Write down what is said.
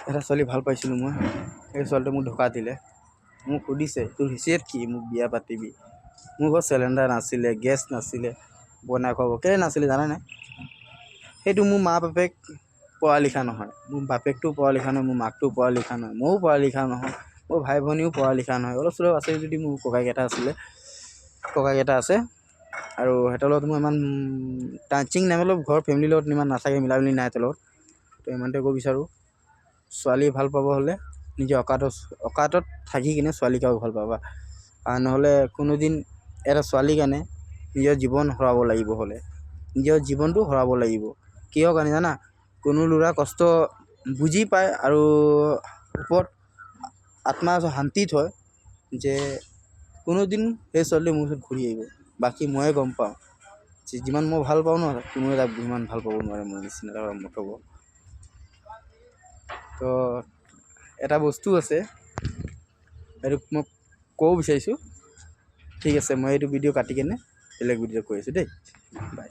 এটা ছোৱালী ভাল পাইছিলোঁ মই, সেই ছোৱালীটোৱে মোক ধোকা দিলে। মোক সুধিছে তোৰ হিচিয়ত কি মোক বিয়া পাতিবি। মোৰ ঘৰত চিলিণ্ডাৰ নাছিলে, গেছ নাছিলে, বনাই খুৱাব কেলৈ নাছিলে জানে নাই? সেইটো মোৰ মা বাপেক পঢ়া লিখা নহয়, মোৰ বাপেকটো পঢ়া লিখা নহয়, মোৰ মাকটো পঢ়া লিখা নহয়, ময়ো পঢ়া লিখা নহয়, মোৰ ভাই ভনীও পঢ়া লিখা নহয়। অলপ চলপ আছে যদি মোৰ ককাইক এটা আছে আৰু সিহঁতৰ লগত মই ইমান টাচিং নাই, অলপ ঘৰৰ ফেমিলিৰ লগত ইমান নাথাকে, মিলা মিলি নাই তেওঁৰ লগত। তো ইমানতে ক'ব বিচাৰোঁ, ছোৱালী ভাল পাব হ'লে নিজৰ অকাতত থাকি কিনে ছোৱালীক আৰু ভাল পাবা। আৰু নহ'লে কোনোদিন এটা ছোৱালীৰ কাৰণে নিজৰ জীৱন হেৰাব লাগিব, হ'লে নিজৰ জীৱনটো হেৰাব লাগিব। কিহৰ কাৰণে জানা? কোনো ল'ৰা কষ্ট বুজি পায় আৰু ওপৰত আত্মা শান্তিত হয় যে কোনোদিন সেই ছোৱালীটো মোৰ ওচৰত ঘূৰি আহিব। বাকী ময়ে গম পাওঁ যে যিমান মই ভাল পাওঁ ন, কোনোৱে তাক সিমান ভাল পাব নোৱাৰে মোৰ নিচিনা হ'ব। তো এটা বস্তু আছে, এইটো মই ক'ব বিচাৰিছোঁ। ঠিক আছে, মই এইটো ভিডিঅ' কাটি কেনে বেলেগ ভিডিঅ' কৈ আছোঁ দেই, বাই।